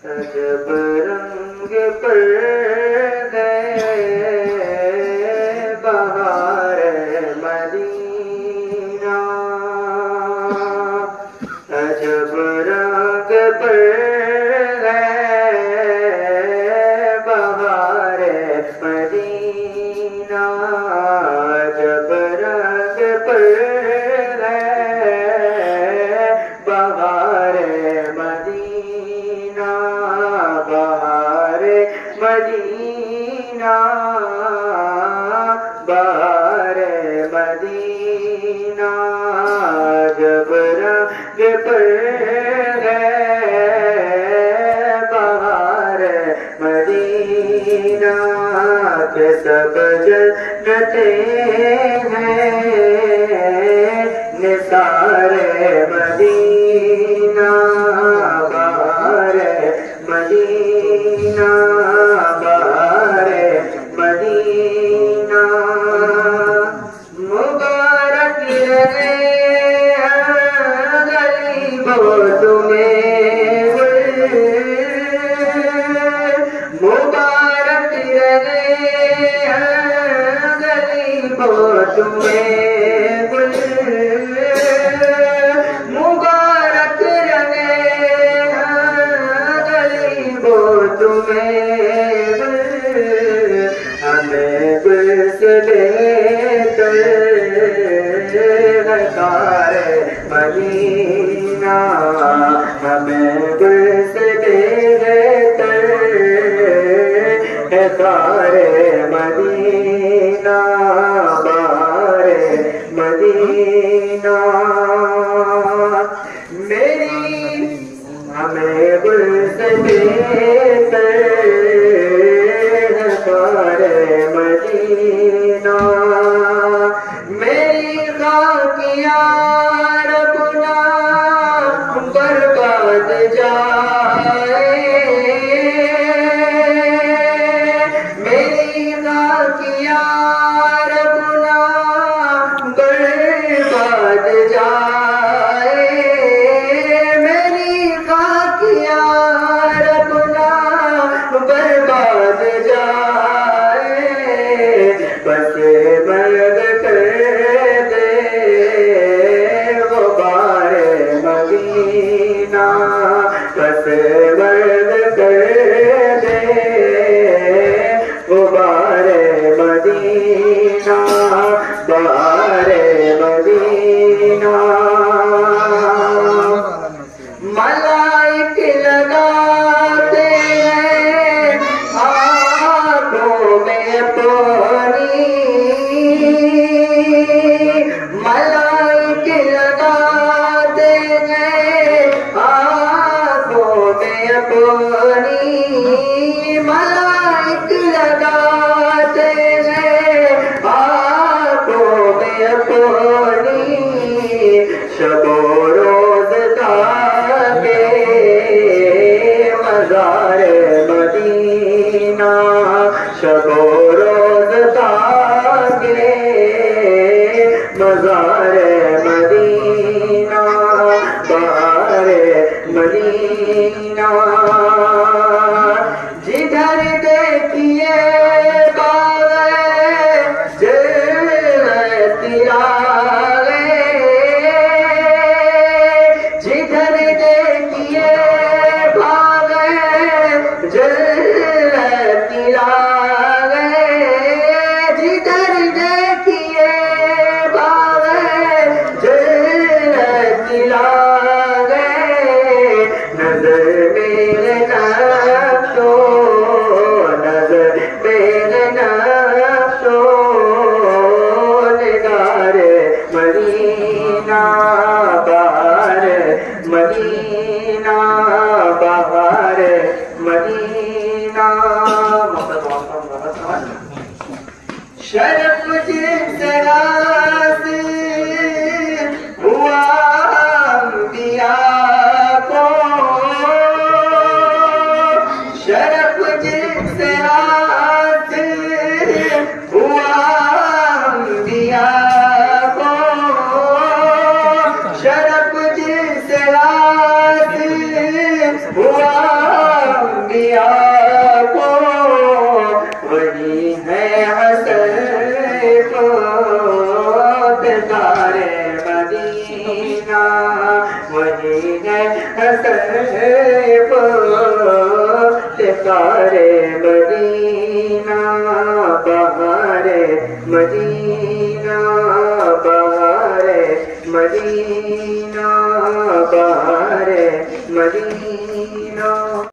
अजब रंग पर गए बहार मदीना, अजब रंग पर गए बहार मदीना, अजब रंग पर गए बहार मदीना, बहार मदीना, बहार मदीना, जब रंग पर गए बहार मदीना, के सब जन्नते हैं निसारे मदीना, बहार मदीना, बहार मदीना, मुबारक रहे गरीबों तुम्हें, मुबारक रहे गरीबों तुम्हें, मुबारक रहे गरीबों तुम्हें, हमें बस लेकर सारे मदीना, हमें बस लेकर सारे मदीना, बारे मदीना, मेरी हमें बस लेकर सारे मदीना, मेरी खाकिया रबना बर्बाद जाए, मेरी खाकिया रबना बर्बाद जाए, मेरी खाकिया रबना बर्बाद जाए, बस मर्द कर दे वो बारे मदीना, बस मर्द कर दे वो बारे मदीना, बारे मदीना, मलाइक लगाते हैं आँखों में पानी, मलाइक लगाते हैं आँखों में पानी, मलाइक लगाते हैं आँखों में पानी, शबो रोज ताके मज़ारे मदीना, शबो रोज ताके मज़ारे मदीना, बहारे मदीना, जिधर देखिए बाग़े जन्नती आगे, जिधर देखिए बाग़े जन्नती आगे, जिधर देखिए बाग़े जन्नती आगे, नज़र मेरे नक्शो, नज़र मेरे नक्शो निगारे मदीना, बहार मदीना, बहार मदीना, शर्फ जिस रात हुआ अंबिया को, शर्फ जिस रात हुआ अंबिया को, शर्फ जिस रात हुआ अंबिया को, वही है हसन तारे मदीना, वही है हसन तारे मदीना, बहारे मदीना, बहारे मदीना, बहारे मदीना।